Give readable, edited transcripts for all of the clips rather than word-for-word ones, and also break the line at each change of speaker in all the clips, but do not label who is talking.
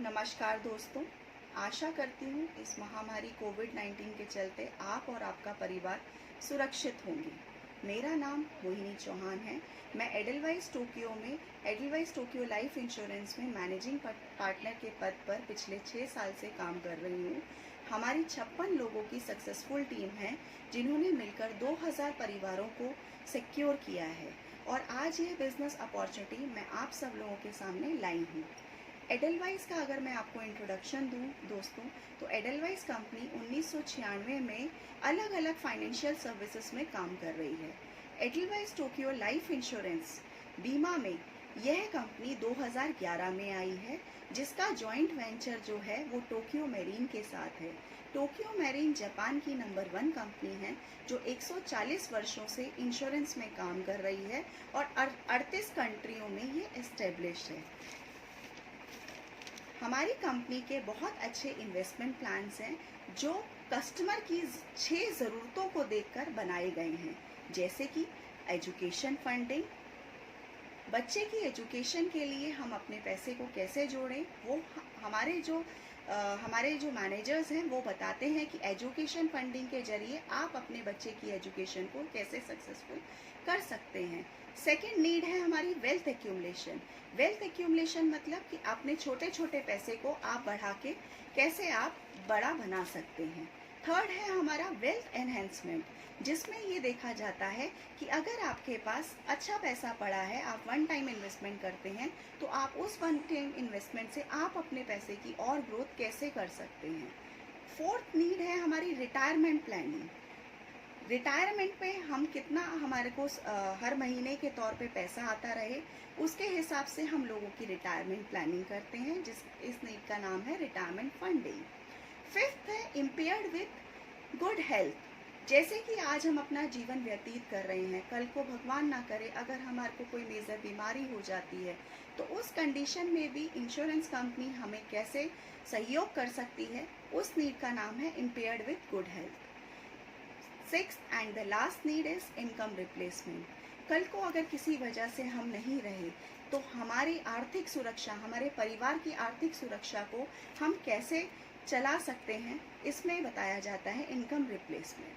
नमस्कार दोस्तों, आशा करती हूँ इस महामारी कोविड-19 के चलते आप और आपका परिवार सुरक्षित होंगे। मेरा नाम मोहिनी चौहान है। मैं एडलवाइस टोक्यो लाइफ इंश्योरेंस में मैनेजिंग पार्टनर के पद पर पिछले 6 साल से काम कर रही हूँ। हमारी 56 लोगों की सक्सेसफुल टीम है, जिन्होंने मिलकर 2000 परिवारों को सिक्योर किया है और आज ये बिजनेस अपॉर्चुनिटी मैं आप सब लोगों के सामने लाई हूँ। एडलवाइस का अगर मैं आपको इंट्रोडक्शन दूं दोस्तों, तो एडलवाइस कंपनी 1996 में अलग अलग फाइनेंशियल सर्विसेज में काम कर रही है। एडलवाइस टोक्यो लाइफ इंश्योरेंस बीमा में यह कंपनी 2011 में आई है, जिसका जॉइंट वेंचर जो है वो टोक्यो मैरीन के साथ है। टोक्यो मैरीन जापान की नंबर 1 कंपनी है, जो 140 वर्षों से इंश्योरेंस में काम कर रही है और 38 कंट्रियों में ये एस्टेब्लिश है। हमारी कंपनी के बहुत अच्छे इन्वेस्टमेंट प्लान्स हैं, जो कस्टमर की 6 ज़रूरतों को देखकर बनाए गए हैं, जैसे कि एजुकेशन फंडिंग। बच्चे की एजुकेशन के लिए हम अपने पैसे को कैसे जोड़ें, वो हमारे जो मैनेजर्स हैं वो बताते हैं कि एजुकेशन फंडिंग के जरिए आप अपने बच्चे की एजुकेशन को कैसे सक्सेसफुल कर सकते हैं। सेकेंड नीड है हमारी वेल्थ एक्यूमुलेशन। वेल्थ एक्यूमुलेशन मतलब कि अपने छोटे छोटे पैसे को आप बढ़ा के कैसे आप बड़ा बना सकते हैं। थर्ड है हमारा वेल्थ एनहेंसमेंट, जिसमें ये देखा जाता है कि अगर आपके पास अच्छा पैसा पड़ा है, आप वन टाइम इन्वेस्टमेंट करते हैं, तो आप उस वन टाइम इन्वेस्टमेंट से आप अपने पैसे की और ग्रोथ कैसे कर सकते हैं। फोर्थ नीड है हमारी रिटायरमेंट प्लानिंग। रिटायरमेंट पे हम कितना हमारे को हर महीने के तौर पे पैसा आता रहे, उसके हिसाब से हम लोगों की रिटायरमेंट प्लानिंग करते हैं, इस नीड का नाम है रिटायरमेंट फंडिंग। फिफ्थ है इम्पेयर्ड विथ गुड हेल्थ। जैसे कि आज हम अपना जीवन व्यतीत कर रहे हैं, कल को भगवान ना करे अगर हमारे को कोई मेजर बीमारी हो जाती है, तो उस कंडीशन में भी इंश्योरेंस कंपनी हमें कैसे सहयोग कर सकती है, उस नीड का नाम है impaired with good health. Sixth and the last need is income replacement. कल को अगर किसी वजह से हम नहीं रहे, तो हमारी आर्थिक सुरक्षा, हमारे परिवार की आर्थिक सुरक्षा को हम कैसे चला सकते हैं, इसमें बताया जाता है इनकम रिप्लेसमेंट।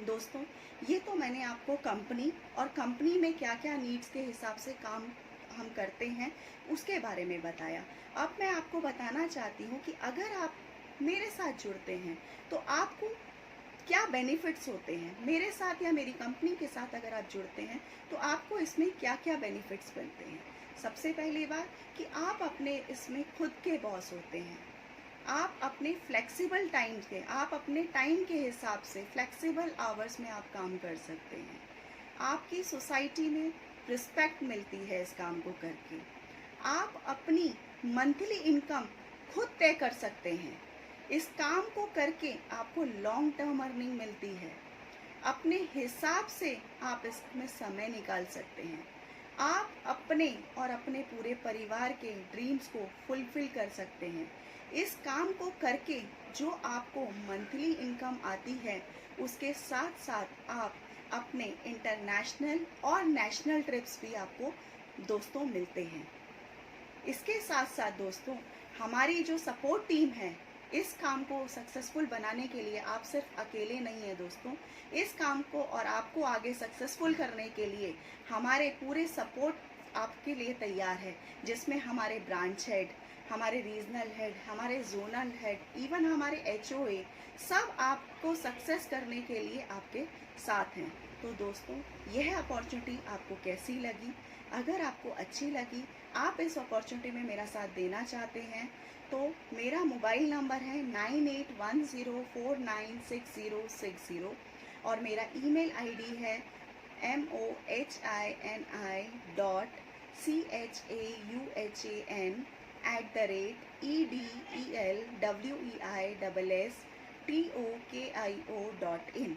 दोस्तों, ये तो मैंने आपको कंपनी और कंपनी में क्या क्या नीड्स के हिसाब से काम हम करते हैं उसके बारे में बताया। अब मैं आपको बताना चाहती हूँ कि अगर आप मेरे साथ जुड़ते हैं तो आपको क्या बेनिफिट्स होते हैं। मेरे साथ या मेरी कंपनी के साथ अगर आप जुड़ते हैं तो आपको इसमें क्या क्या बेनिफिट्स मिलते हैं। सबसे पहली बात कि आप अपने इसमें खुद के बॉस होते हैं। आप अपने फ्लेक्सिबल टाइम के, आप अपने टाइम के हिसाब से फ्लेक्सिबल आवर्स में आप काम कर सकते हैं। आपकी सोसाइटी में रिस्पेक्ट मिलती है इस काम को करके। आप अपनी मंथली इनकम खुद तय कर सकते हैं। इस काम को करके आपको लॉन्ग टर्म अर्निंग मिलती है। अपने हिसाब से आप इसमें समय निकाल सकते हैं। आप अपने और अपने पूरे परिवार के ड्रीम्स को फुलफिल कर सकते हैं। इस काम को करके जो आपको मंथली इनकम आती है, उसके साथ साथ आप अपने इंटरनेशनल और नेशनल ट्रिप्स भी आपको दोस्तों मिलते हैं। इसके साथ साथ दोस्तों, हमारी जो सपोर्ट टीम है, इस काम को सक्सेसफुल बनाने के लिए आप सिर्फ अकेले नहीं है दोस्तों। इस काम को और आपको आगे सक्सेसफुल करने के लिए हमारे पूरे सपोर्ट आपके लिए तैयार है, जिसमें हमारे ब्रांच हेड, हमारे रीजनल हेड, हमारे जोनल हेड, इवन हमारे एचओए, सब आपको सक्सेस करने के लिए आपके साथ हैं। तो दोस्तों, यह अपॉर्चुनिटी आपको कैसी लगी? अगर आपको अच्छी लगी, आप इस अपॉर्चुनिटी में मेरा साथ देना चाहते हैं, तो मेरा मोबाइल नंबर है 9810496060 और मेरा ईमेल आईडी है mohinchaihan@edelweiss.tokio.in,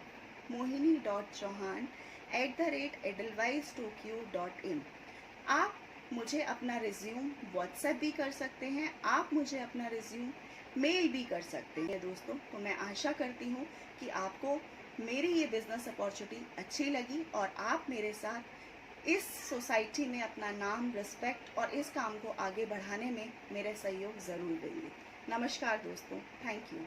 mohini.chauhan@edelwisetokyo.in। आप मुझे अपना रिज्यूम व्हाट्सएप भी कर सकते हैं, आप मुझे अपना रिज्यूम मेल भी कर सकते हैं दोस्तों। तो मैं आशा करती हूँ कि आपको मेरी ये बिज़नेस अपॉर्चुनिटी अच्छी लगी और आप मेरे साथ इस सोसाइटी में अपना नाम, रिस्पेक्ट और इस काम को आगे बढ़ाने में मेरे सहयोग ज़रूर देंगे। नमस्कार दोस्तों, थैंक यू।